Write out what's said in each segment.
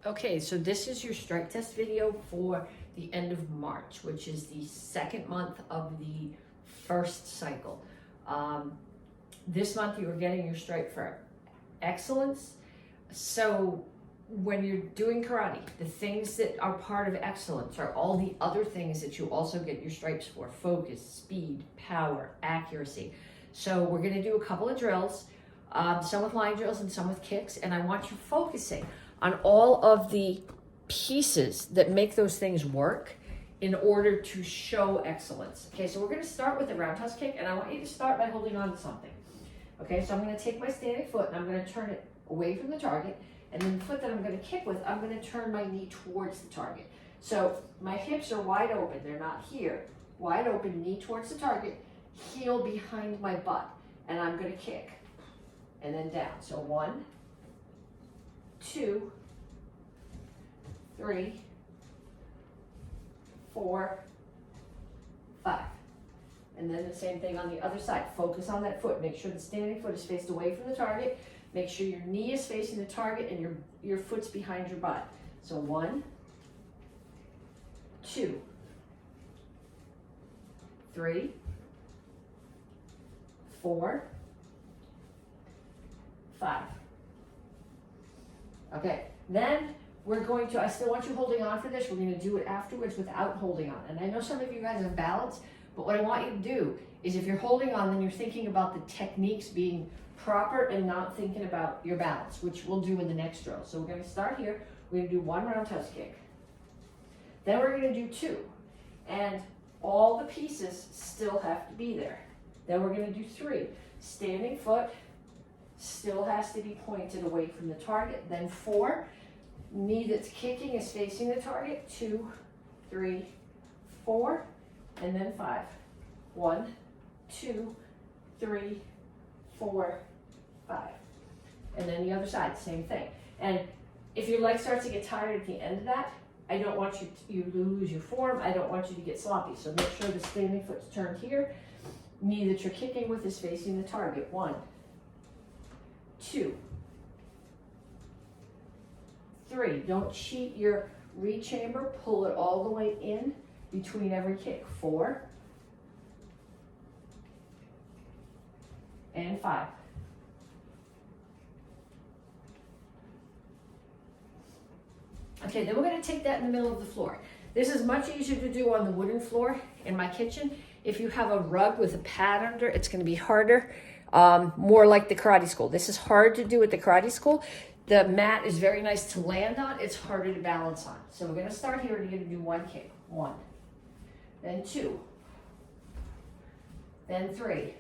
Okay, so this is your strike test video for the end of March, which is the second month of the first cycle. This month you are getting your strike for excellence. So when you're doing karate, the things that are part of excellence are all the other things that you also get your stripes for: focus, speed, power, accuracy. So we're going to do a couple of drills, some with line drills and some with kicks, and I want you focusing on all of the pieces that make those things work in order to show excellence. Okay, so we're going to start with the roundhouse kick, and I want you to start by holding on to something. Okay, so I'm going to take my standing foot and I'm going to turn it away from the target, and then the foot that I'm going to kick with, I'm going to turn my knee towards the target. So my hips are wide open, they're not here. Wide open, knee towards the target, heel behind my butt, and I'm going to kick. And then down. So 1, 2, 3, 4, 5. And then the same thing on the other side. Focus on that foot. Make sure the standing foot is faced away from the target. Make sure your knee is facing the target and your foot's behind your butt. So 1, 2, 3, 4, 5. Okay, then we're going to, I still want you holding on for this. We're going to do it afterwards without holding on. And I know some of you guys have balance, but what I want you to do is, if you're holding on, then you're thinking about the techniques being proper and not thinking about your balance, which we'll do in the next drill. So we're going to start here. We're going to do 1 roundhouse kick. Then we're going to do 2. And all the pieces still have to be there. Then we're going to do 3. Standing foot still has to be pointed away from the target. Then 4. Knee that's kicking is facing the target. 2, 3, 4. And then 5. 1, 2, 3, 4, 5. And then the other side, same thing. And if your leg starts to get tired at the end of that, I don't want you to lose your form. I don't want you to get sloppy. So make sure the standing foot's turned here. Knee that you're kicking with is facing the target. 1, 2, 3. Don't cheat your rechamber. Pull it all the way in between every kick. 4 and 5. Okay, then we're going to take that in the middle of the floor. This is much easier to do on the wooden floor in my kitchen. If you have a rug with a pad under, it's going to be harder, more like the karate school. This is hard to do at the karate school. The mat is very nice to land on. It's harder to balance on. So we're going to start here and you're going to do 1 kick. 1, then 2, then 3.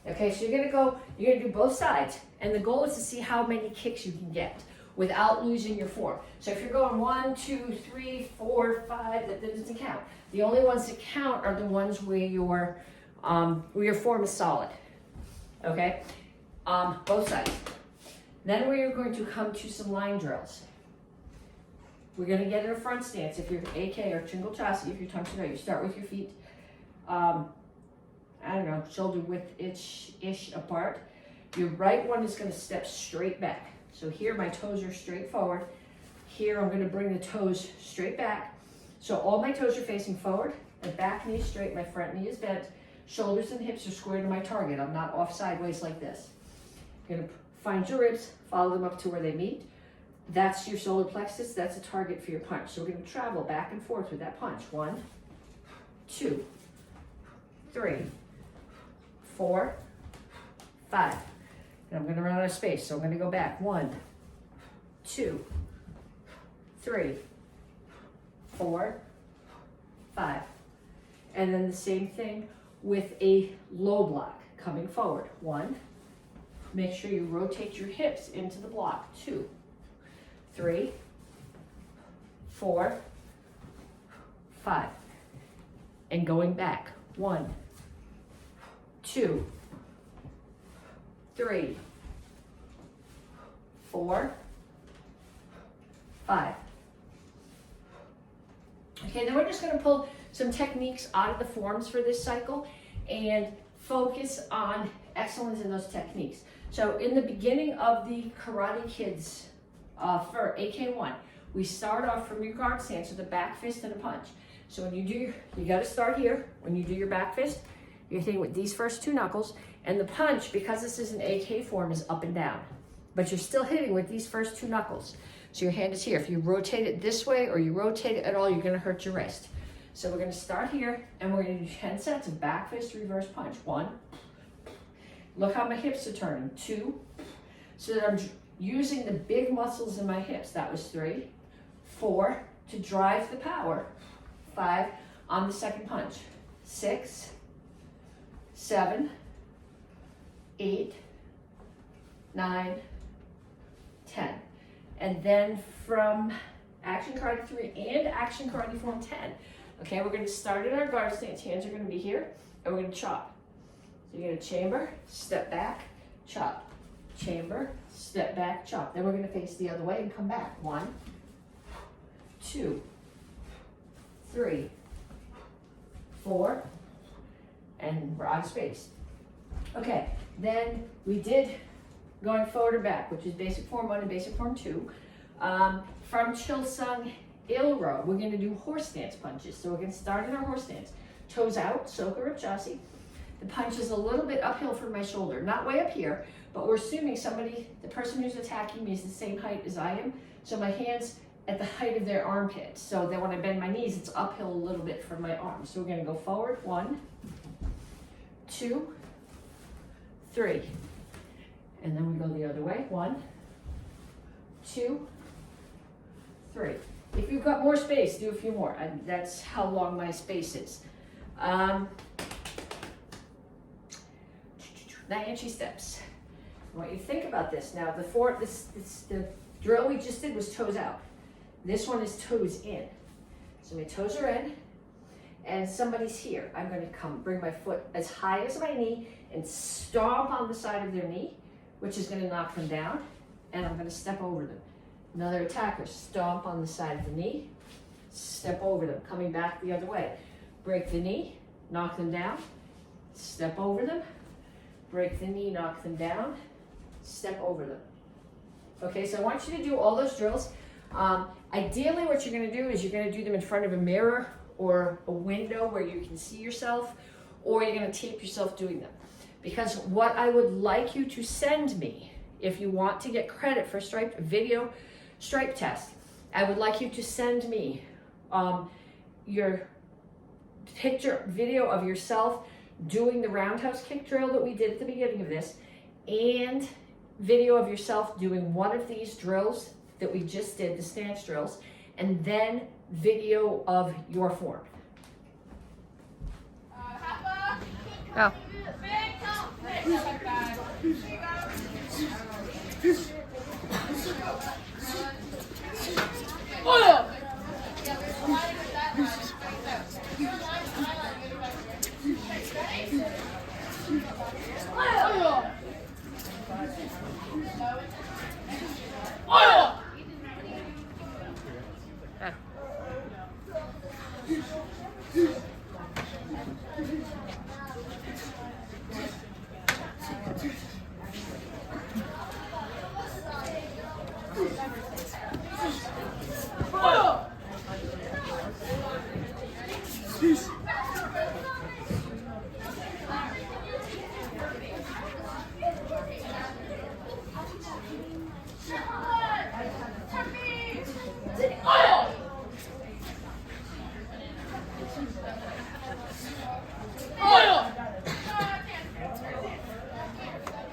Okay, so you're going to do both sides. And the goal is to see how many kicks you can get without losing your form. So if you're going 1, 2, 3, 4, 5, that doesn't count. The only ones that count are the ones where your form is solid. Okay, both sides. Then we are going to come to some line drills. We're going to get in a front stance. If you're AK or Chingle Chassi, if you're Tang Soo Do, you start with your feet, I don't know, shoulder width-ish apart. Your right one is going to step straight back. So here my toes are straight forward. Here I'm going to bring the toes straight back. So all my toes are facing forward. My back knee is straight, my front knee is bent. Shoulders and hips are square to my target. I'm not off sideways like this. You're going to find your ribs, follow them up to where they meet. That's your solar plexus. That's a target for your punch. So we're going to travel back and forth with that punch. 1, 2, 3, 4, 5. And I'm going to run out of space, so I'm going to go back. 1, 2, 3, 4, 5. And then the same thing with a low block coming forward. 1. Make sure you rotate your hips into the block. 2, 3, 4, 5. And going back. 1, 2, 3, 4, 5. Okay, then we're just going to pull some techniques out of the forms for this cycle and focus on excellence in those techniques. So in the beginning of the Karate Kids for AK1. We start off from your guard stance with a back fist and a punch. So when you do, you got to start here. When you do your back fist, you're hitting with these first two knuckles, and the punch, because this is an AK form, is up and down. But you're still hitting with these first two knuckles. So your hand is here. If you rotate it this way or you rotate it at all, you're going to hurt your wrist. So we're going to start here, and we're going to do 10 sets of back fist, reverse punch. 1. Look how my hips are turning. 2. So that I'm using the big muscles in my hips. That was 3. 4, to drive the power. 5, on the second punch. 6, 7, 8, 9, 10. And then from action karate 3 and action karate form 10. Okay, we're going to start in our guard stance. Hands are going to be here, and we're going to chop. So you're going to chamber, step back, chop. Chamber, step back, chop. Then we're going to face the other way and come back. 1, 2, 3, 4, and we're out of space. Okay, then we did going forward or back, which is basic form 1 and basic form 2. From Chilsung Il-ro, we're going to do horse stance punches. So we're going to start in our horse stance. Toes out, Soka Ripchasi. The punch is a little bit uphill from my shoulder, not way up here, but we're assuming the person who's attacking me is the same height as I am. So my hand's at the height of their armpit. So that when I bend my knees, it's uphill a little bit from my arms. So we're going to go forward. 1, 2, 3. And then we go the other way. 1, 2, 3. If you've got more space, do a few more. That's how long my space is. 9 entry steps. I want you to think about this. Now, the drill we just did was toes out. This one is toes in. So my toes are in, and somebody's here. I'm going to bring my foot as high as my knee and stomp on the side of their knee, which is going to knock them down, and I'm going to step over them. Another attacker, stomp on the side of the knee, step over them, coming back the other way. Break the knee, knock them down, step over them, break the knee, knock them down, step over them. Okay, so I want you to do all those drills. Ideally, what you're going to do is you're going to do them in front of a mirror or a window where you can see yourself, or you're going to tape yourself doing them. Because what I would like you to send me, if you want to get credit for video stripe test, I would like you to send me your video of yourself doing the roundhouse kick drill that we did at the beginning of this, and video of yourself doing one of these drills that we just did, the stance drills, and then video of your form. Go.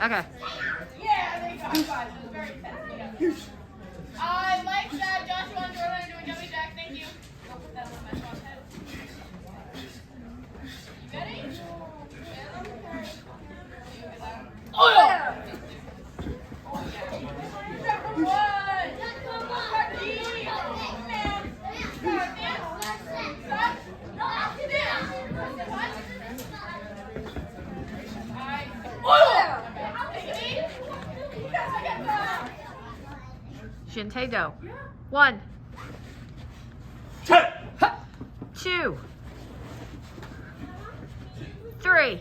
Okay. Yeah, there you go. High five. It was very intense. I like that. Joshua and Jordan are doing jumping jack. Thank you. Go put that on my shot's head. You ready? Oh yeah! Oh yeah. Number 1. Shintae Do. 1, 2, 3.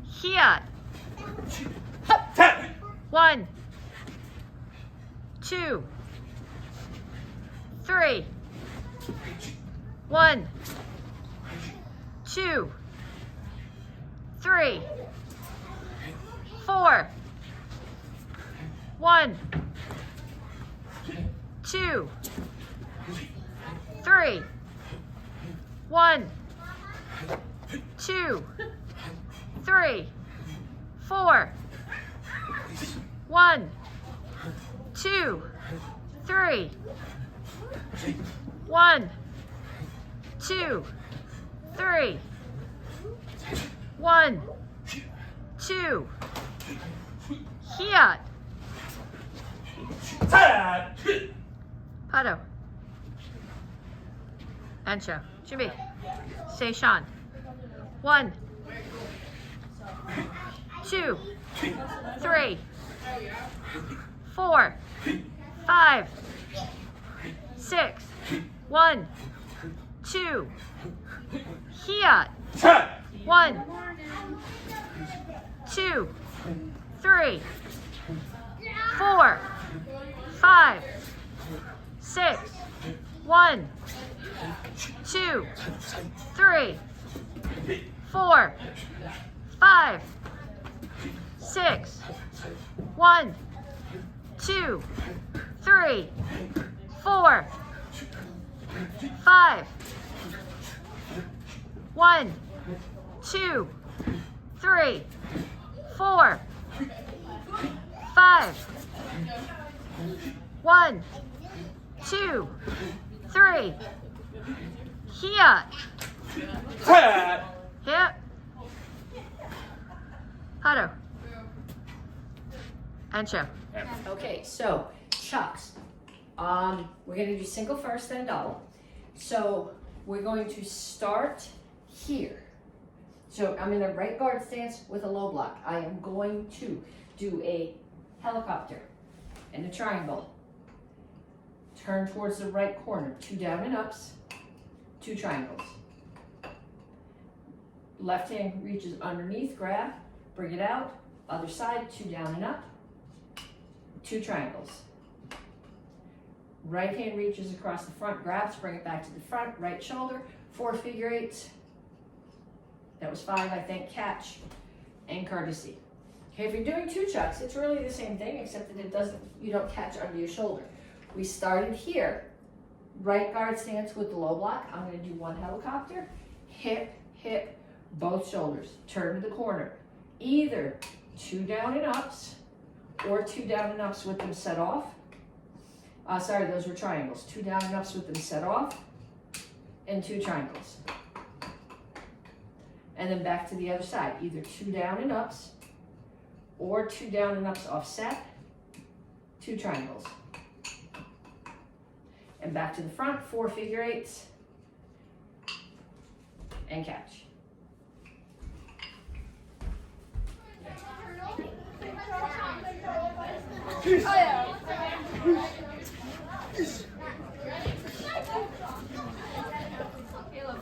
Here. 1, 2, 3, 1, 2, 3, 4, 1, 2, 3, 1, 2, 3, 4, 1, 2, 3, 1, 2, 3, 1, 2, Hiat, Pato, Ancho, Jimmy, Seishan, 1, 2, 3, 4, 5, 6, 1, 2, Hiat, 1, 2, 3, 4, 5, 6, 1, 2, 3, 4, 5, 6, 1, 2, 3, 4, 5, 1, 2, 3, 4, 5, 1, 2, 3, Hiat, Hip, Pato, Ancho. Okay, so chucks. We're gonna do single first, then double. So we're going to start here. So I'm in a right guard stance with a low block. I am going to do a helicopter and a triangle. Turn towards the right corner, 2 down and ups, 2 triangles. Left hand reaches underneath, grab, bring it out. Other side, 2 down and up, 2 triangles. Right hand reaches across the front, grabs, bring it back to the front, right shoulder, 4 figure eights. That was 5, I think, catch and courtesy. Okay, if you're doing 2 chucks, it's really the same thing, except that you don't catch under your shoulder. We started here, right guard stance with the low block. I'm gonna do 1 helicopter, hip, hip, both shoulders, turn to the corner. Either 2 down and ups, or 2 down and ups with them set off. Sorry, those were triangles. 2 down and ups with them set off, and 2 triangles. And then back to the other side, either 2 down and ups, or 2 down and ups offset, 2 triangles. And back to the front, 4 figure eights, and catch. Caleb.